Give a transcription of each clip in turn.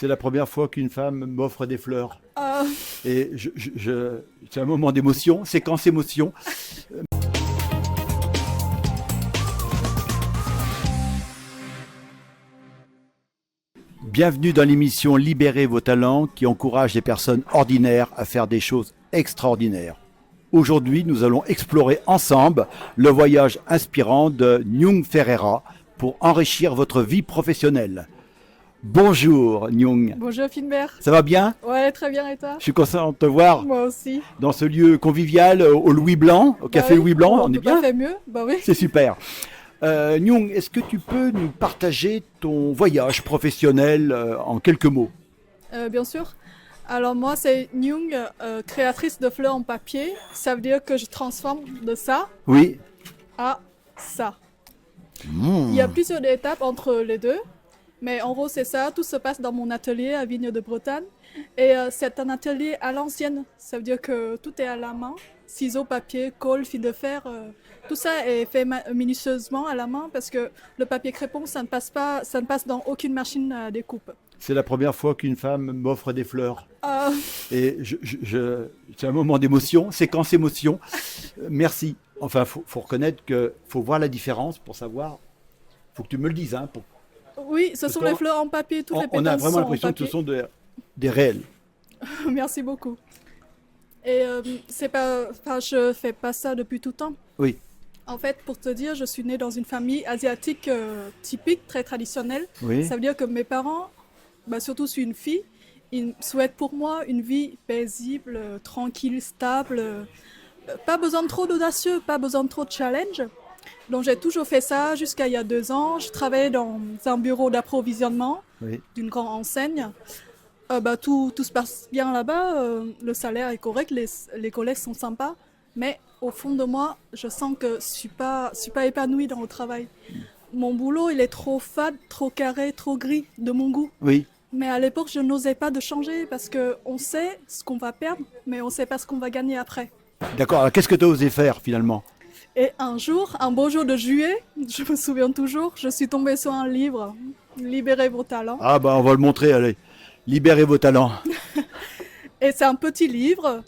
C'est la première fois qu'une femme m'offre des fleurs. Euh, Et c'est un moment d'émotion, séquence émotion. Bienvenue dans l'émission Libérez vos talents qui encourage les personnes ordinaires à faire des choses extraordinaires. Aujourd'hui, nous allons explorer ensemble le voyage inspirant de Nyung Ferreira pour enrichir votre vie professionnelle. Bonjour Nyung, Bonjour Finbert. ça va bien? Ouais, très bien et toi? Je suis content de te voir Moi aussi. dans ce lieu convivial au Louis Blanc, au café Bah oui, Louis Blanc, on est peut pas bien? faire mieux. Bah oui. C'est super. Nyung, est-ce que tu peux nous partager ton voyage professionnel en quelques mots? Bien sûr. Alors moi, c'est Nyung, créatrice de fleurs en papier. Ça veut dire que je transforme de ça Oui. à ça. Il y a plusieurs étapes entre les deux. Mais en gros, c'est ça. Tout se passe dans mon atelier à Vigne de Bretagne. Et c'est un atelier à l'ancienne. Ça veut dire que tout est à la main. Ciseaux, papier, colle, fil de fer. Tout ça est fait minutieusement à la main parce que le papier crépon, ça ne passe dans aucune machine à découpe. C'est la première fois qu'une femme m'offre des fleurs. Euh, Et c'est un moment d'émotion, séquence émotion. Merci. Enfin, faut reconnaître que faut voir la différence pour savoir. Faut que tu me le dises, hein. oui, ce sont les fleurs en papier. Toutes les On a pétales vraiment sont en l'impression que ce papier. sont des réels. Merci beaucoup. Et c'est pas, enfin, je fais pas ça depuis tout le temps. Oui, En fait, pour te dire, je suis née dans une famille asiatique typique, très traditionnelle. oui. Ça veut dire que mes parents, surtout je suis une fille, ils souhaitent pour moi une vie paisible, tranquille, stable. Pas besoin de trop d'audacieux, pas besoin de trop de challenge. Donc j'ai toujours fait ça jusqu'à il y a 2 ans. Je travaillais dans un bureau d'approvisionnement Oui. d'une grande enseigne. Tout se passe bien là-bas, le salaire est correct, les collègues sont sympas, mais au fond de moi, je sens que je suis pas épanouie dans le travail. Mon boulot, il est trop fade, trop carré, trop gris de mon goût. Oui. Mais à l'époque, je n'osais pas de changer parce qu'on sait ce qu'on va perdre, mais on ne sait pas ce qu'on va gagner après. D'accord. Alors, qu'est-ce que tu as osé faire finalement? Et un jour, un beau jour de juillet, je me souviens toujours, je suis tombée sur un livre, Libérez vos talents. Ah bah on va le montrer, allez. Libérez vos talents. Et c'est un petit livre,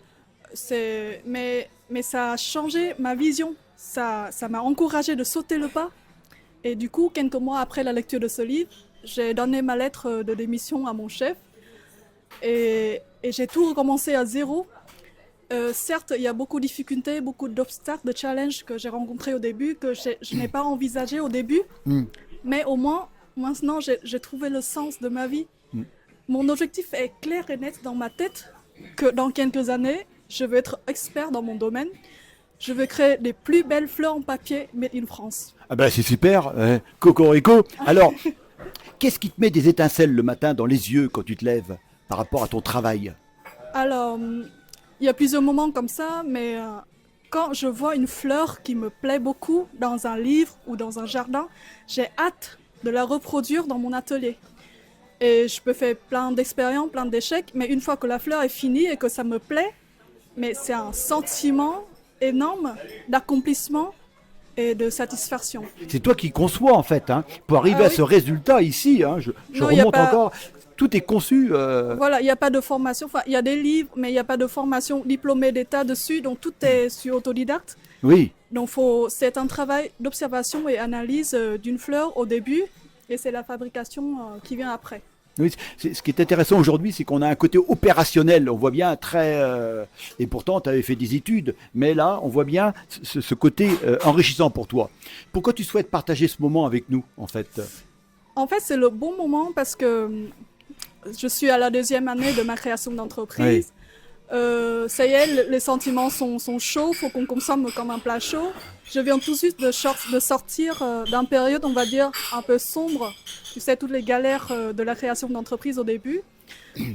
mais ça a changé ma vision. Ça m'a encouragée de sauter le pas. Et du coup, quelques mois après la lecture de ce livre, j'ai donné ma lettre de démission à mon chef. Et j'ai tout recommencé à zéro. Certes, il y a beaucoup de difficultés, beaucoup d'obstacles, de challenges que j'ai rencontrés au début, que je n'ai pas envisagé au début. Mm. Mais au moins, maintenant, j'ai trouvé le sens de ma vie. Mon objectif est clair et net dans ma tête, que dans quelques années, je veux être expert dans mon domaine. Je veux créer les plus belles fleurs en papier made in France. Ah ben c'est super, cocorico. Alors, qu'est-ce qui te met des étincelles le matin dans les yeux quand tu te lèves par rapport à ton travail? Alors, il y a plusieurs moments comme ça, mais quand je vois une fleur qui me plaît beaucoup dans un livre ou dans un jardin, j'ai hâte de la reproduire dans mon atelier. Et je peux faire plein d'expériences, plein d'échecs, mais une fois que la fleur est finie et que ça me plaît, mais c'est un sentiment énorme d'accomplissement et de satisfaction. C'est toi qui conçois en fait, hein, pour arriver Ah à oui. ce résultat ici. Hein, je Non, il y a remonte pas- encore. Tout est conçu. Voilà, il n'y a pas de formation, enfin, il y a des livres, mais il n'y a pas de formation diplômée d'État dessus, donc tout est sur autodidacte. Oui. Donc c'est un travail d'observation et analyse d'une fleur au début, et c'est la fabrication qui vient après. Oui, ce qui est intéressant aujourd'hui, c'est qu'on a un côté opérationnel. On voit bien très. Et pourtant, tu avais fait des études. Mais là, on voit bien ce côté enrichissant pour toi. Pourquoi tu souhaites partager ce moment avec nous, en fait? En fait, c'est le bon moment parce que je suis à la 2e année de ma création d'entreprise. Ça y est, les sentiments sont chauds, faut qu'on consomme comme un plat chaud. Je viens tout juste de sortir d'une période, on va dire, un peu sombre. Tu sais, toutes les galères de la création d'entreprise au début.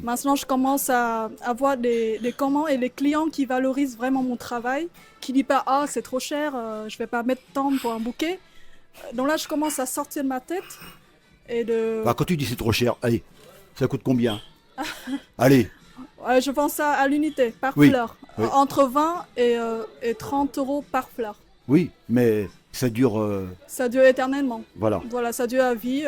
Maintenant, je commence à avoir des commandes et des clients qui valorisent vraiment mon travail, qui ne disent pas « Ah, c'est trop cher, je ne vais pas mettre tant pour un bouquet ». Donc là, je commence à sortir de ma tête et de... Bah, quand tu dis c'est trop cher, allez, ça coûte combien? Allez, Je vends ça à l'unité, par Oui, fleur. oui. Entre 20 et 30 euros par fleur. oui, mais Ça dure, Ça dure éternellement. voilà. Voilà, ça dure à vie.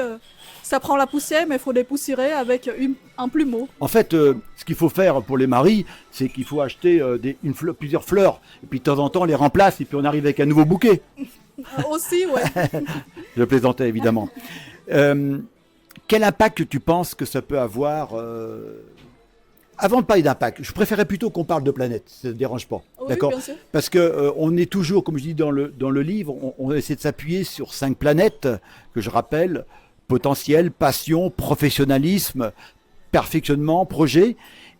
Ça prend la poussière, mais il faut dépoussiérer avec un plumeau. En fait, ce qu'il faut faire pour les maris, c'est qu'il faut acheter plusieurs fleurs, et puis de temps en temps on les remplace, et puis on arrive avec un nouveau bouquet. Aussi, ouais. Je plaisantais évidemment. Quel impact tu penses que ça peut avoir Avant de parler d'impact, je préférais plutôt qu'on parle de planète, ça ne te dérange pas, Oui, d'accord? bien sûr. Parce que on est toujours, comme je dis dans le livre, on essaie de s'appuyer sur 5 planètes que je rappelle: potentiel, passion, professionnalisme, perfectionnement, projet,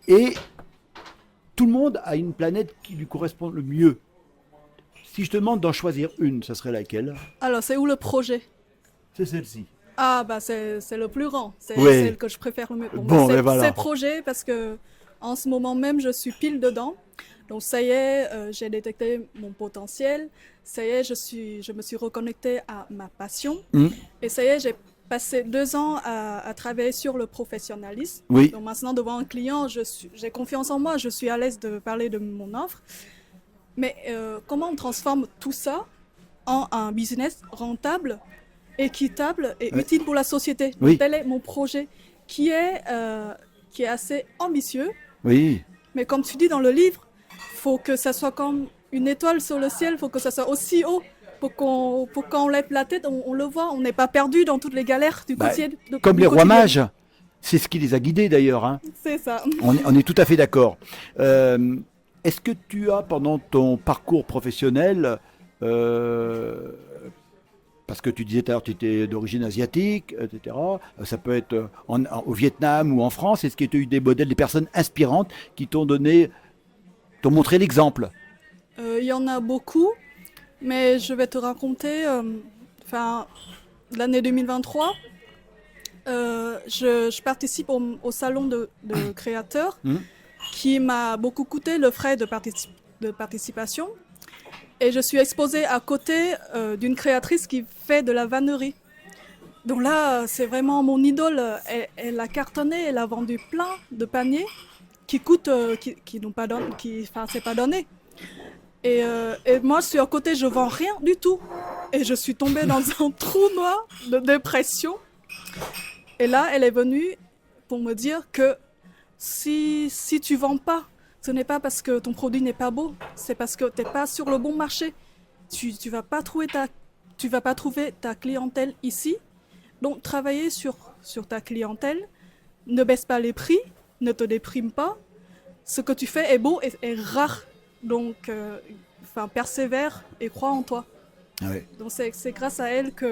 et tout le monde a une planète qui lui correspond le mieux. Si je te demande d'en choisir une, ça serait laquelle? Alors, c'est où le projet? C'est celle-ci. Ah, bah, c'est le plus grand. C'est Oui. celle que je préfère le mieux. Pour Bon, moi, ben voilà. c'est projet parce que en ce moment même, je suis pile dedans. Donc, ça y est, j'ai détecté mon potentiel. Ça y est, je me suis reconnectée à ma passion. Mm. Et ça y est, j'ai passé 2 ans à travailler sur le professionnalisme. Oui. Donc, maintenant, devant un client, j'ai confiance en moi. Je suis à l'aise de parler de mon offre. Mais comment on transforme tout ça en un business rentable, équitable et Ouais. utile pour la société? Oui. Donc, tel est mon projet qui est assez ambitieux. Oui. Mais comme tu dis dans le livre, faut que ça soit comme une étoile sur le ciel, faut que ça soit aussi haut pour qu'on lève la tête, on le voit, on n'est pas perdu dans toutes les galères du Bah, quotidien. Comme du les rois quotidien. mages, c'est ce qui les a guidés d'ailleurs, hein. C'est ça. On est tout à fait d'accord. Est-ce que tu as, pendant ton parcours professionnel, parce que tu disais tout à l'heure que tu étais d'origine asiatique, etc., ça peut être au Vietnam ou en France, est-ce que tu as eu des modèles, des personnes inspirantes qui t'ont montré l'exemple? Il y en a beaucoup, mais je vais te raconter, l'année 2023, je participe au salon de créateurs qui m'a beaucoup coûté le frais de participation. Et je suis exposée à côté d'une créatrice qui fait de la vannerie. Donc là, c'est vraiment mon idole. Elle a cartonné, elle a vendu plein de paniers qui coûtent, qui n'ont pas donné, c'est pas donné. Et moi, je suis à côté, je vends rien du tout. Et je suis tombée dans un trou noir de dépression. Et là, elle est venue pour me dire que si tu vends pas, ce n'est pas parce que ton produit n'est pas beau, c'est parce que tu n'es pas sur le bon marché. Tu vas pas trouver ta clientèle ici. Donc, travailler sur ta clientèle, ne baisse pas les prix, ne te déprime pas. Ce que tu fais est beau et est rare. Donc, persévère et crois en toi. Ah oui. Donc, c'est grâce à elle que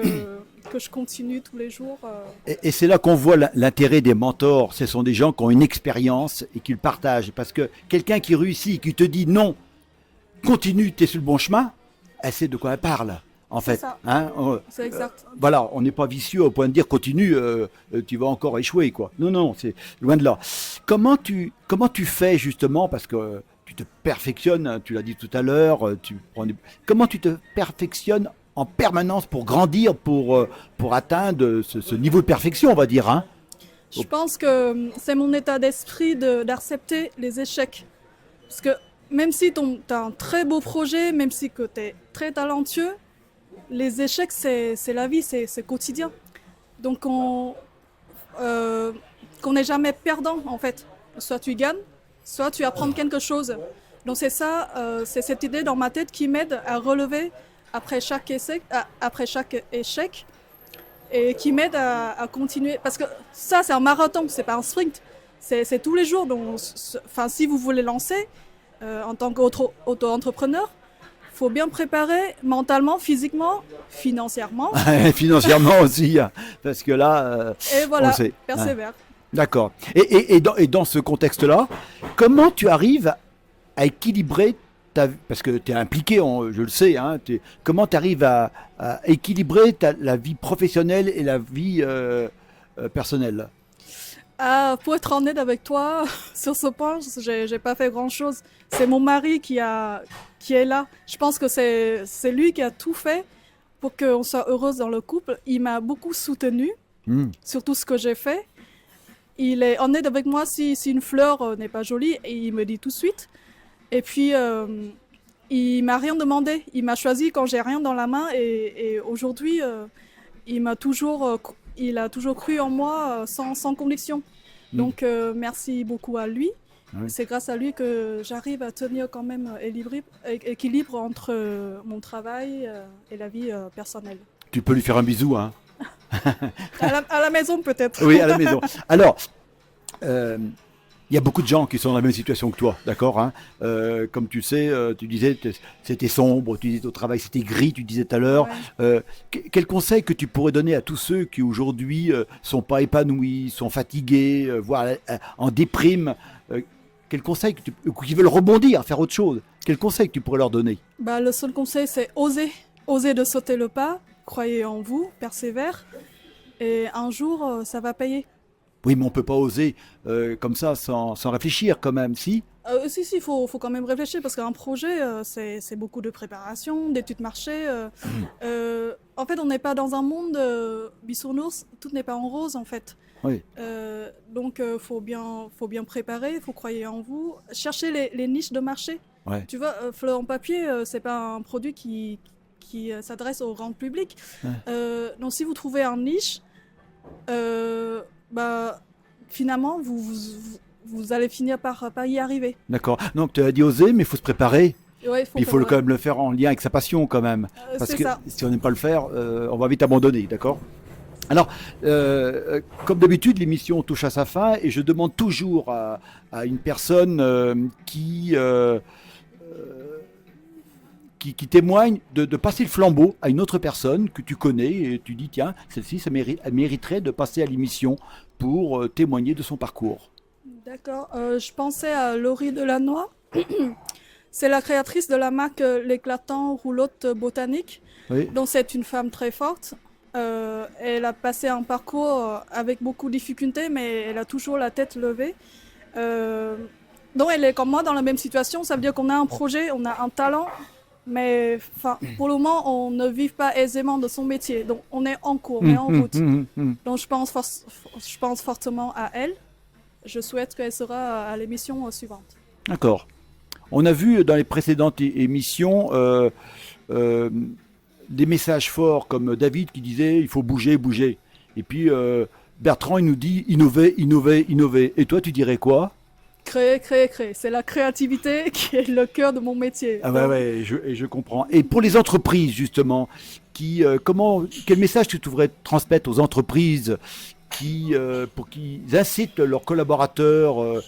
je continue tous les jours. Et c'est là qu'on voit l'intérêt des mentors. Ce sont des gens qui ont une expérience et qui le partagent. Parce que quelqu'un qui réussit, qui te dit non, continue, tu es sur le bon chemin, elle sait de quoi elle parle, en fait. Ça. Hein, C'est exact. voilà, on n'est pas vicieux au point de dire continue, tu vas encore échouer, quoi. Non, non, c'est loin de là. Comment tu fais justement, parce que tu te perfectionnes, tu l'as dit tout à l'heure, comment tu te perfectionnes en permanence pour grandir, pour atteindre ce niveau de perfection, on va dire, hein? Je pense que c'est mon état d'esprit d'accepter les échecs. Parce que même si tu as un très beau projet, même si tu es très talentueux, les échecs, c'est la vie, c'est quotidien. Donc, qu'on n'est jamais perdant, en fait. Soit tu gagnes, soit tu apprends quelque chose. Donc, c'est ça, c'est cette idée dans ma tête qui m'aide à relever après chaque échec et qui m'aide à continuer. Parce que ça, c'est un marathon, c'est pas un sprint. C'est tous les jours. Donc, si vous voulez lancer en tant qu'auto-entrepreneur, faut bien préparer mentalement, physiquement, financièrement. Financièrement aussi, hein, parce que là, Et voilà, on le sait. persévère. D'accord. Et dans ce contexte-là, comment tu arrives à équilibrer ta vie? Parce que tu es impliqué, je le sais, hein, comment tu arrives à équilibrer la vie professionnelle et la vie personnelle? Pour être honnête avec toi, sur ce point, j'ai pas fait grand-chose. C'est mon mari qui est là. Je pense que c'est lui qui a tout fait pour qu'on soit heureuse dans le couple. Il m'a beaucoup soutenue sur tout ce que j'ai fait. Il est honnête avec moi si une fleur n'est pas jolie, et il me dit tout de suite. Et puis, il m'a rien demandé. Il m'a choisi quand j'ai rien dans la main et aujourd'hui, il a toujours cru en moi sans condition. Donc merci beaucoup à lui. Oui. C'est grâce à lui que j'arrive à tenir quand même équilibre entre mon travail et la vie personnelle. Tu peux lui faire un bisou, hein? À la maison peut-être. Oui, à la maison. Alors, il y a beaucoup de gens qui sont dans la même situation que toi, d'accord, hein? Comme tu sais, tu disais c'était sombre, tu disais au travail c'était gris, tu disais tout à l'heure. Ouais. Quel conseil que tu pourrais donner à tous ceux qui aujourd'hui sont pas épanouis, sont fatigués, voire en déprime? Quel conseil qui veulent rebondir, faire autre chose? Quel conseil que tu pourrais leur donner? Bah, le seul conseil, c'est oser de sauter le pas, croyez en vous, persévère, et un jour, ça va payer. Oui, mais on peut pas oser comme ça sans réfléchir quand même, si? Si, faut quand même réfléchir, parce qu'un projet, c'est beaucoup de préparation, d'études marché. En fait, on n'est pas dans un monde bisounours, tout n'est pas en rose, en fait. Oui. Donc, faut bien préparer, faut croire en vous. Chercher les niches de marché. Ouais. Tu vois, fleurs en papier, c'est pas un produit qui s'adresse au grand public. Ouais. Donc, si vous trouvez un niche, bah, finalement, vous allez finir par y arriver. D'accord. Donc tu as dit oser, mais il faut se préparer. Ouais, Puis il faut quand même le faire en lien avec sa passion quand même. Parce c'est que ça. si on n'aime pas le faire, on va vite abandonner, d'accord? Alors, comme d'habitude, l'émission touche à sa fin et je demande toujours à une personne qui témoigne de passer le flambeau à une autre personne que tu connais et tu dis tiens, celle-ci, elle mériterait de passer à l'émission pour témoigner de son parcours. D'accord. Je pensais à Laurie Delannoy. C'est la créatrice de la marque L'éclatant roulotte botanique. Oui. Donc c'est une femme très forte. Elle a passé un parcours avec beaucoup de difficultés, mais elle a toujours la tête levée. Donc elle est comme moi dans la même situation. Ça veut dire qu'on a un projet, on a un talent, mais pour le moment on ne vit pas aisément de son métier. Donc on est en cours, on est en route. Donc je pense fortement à elle. Je souhaite qu'elle sera à l'émission suivante. D'accord. On a vu dans les précédentes émissions des messages forts comme David qui disait il faut bouger, bouger. Et puis Bertrand il nous dit innover, innover, innover. Et toi tu dirais quoi? Créer, créer, créer. C'est la créativité qui est le cœur de mon métier. Ah ouais, je comprends. Et pour les entreprises justement, quel message tu devrais transmettre aux entreprises pour qu'ils incitent leurs collaborateurs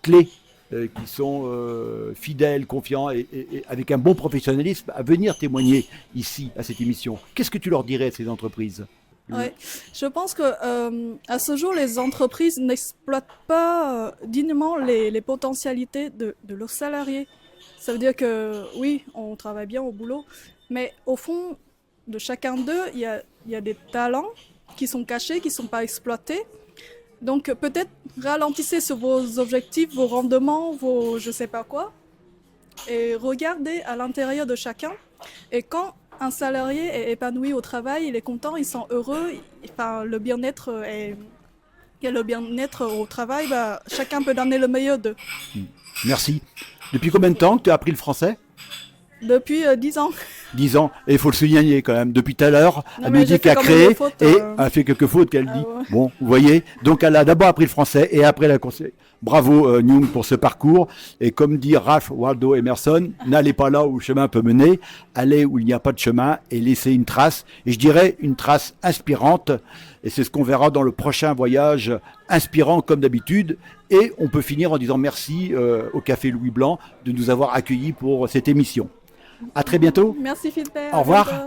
clés qui sont fidèles, confiants et avec un bon professionnalisme à venir témoigner ici à cette émission? Qu'est-ce que tu leur dirais à ces entreprises? Ouais. Je pense que à ce jour, les entreprises n'exploitent pas dignement les potentialités de leurs salariés. Ça veut dire que oui, on travaille bien au boulot, mais au fond de chacun d'eux, il y a des talents qui sont cachés, qui ne sont pas exploités. Donc peut-être ralentissez sur vos objectifs, vos rendements, vos je sais pas quoi, et regardez à l'intérieur de chacun. Et quand un salarié est épanoui au travail, il est content, il sent heureux, le bien-être au travail, chacun peut donner le meilleur d'eux. Merci. Depuis combien de temps que tu as appris le français? Depuis 10 ans. 10 ans, et il faut le souligner quand même. Depuis tout à l'heure, elle nous dit qu'elle a créé et a fait quelques fautes qu'elle dit. Ouais. Bon, vous voyez, donc elle a d'abord appris le français et après la conseil. Bravo Nyung pour ce parcours. Et comme dit Ralph Waldo Emerson, n'allez pas là où le chemin peut mener, allez où il n'y a pas de chemin et laissez une trace. Et je dirais une trace inspirante. Et c'est ce qu'on verra dans le prochain voyage inspirant comme d'habitude. Et on peut finir en disant merci au Café Louis Blanc de nous avoir accueillis pour cette émission. À très bientôt. Merci Philippe. Au revoir.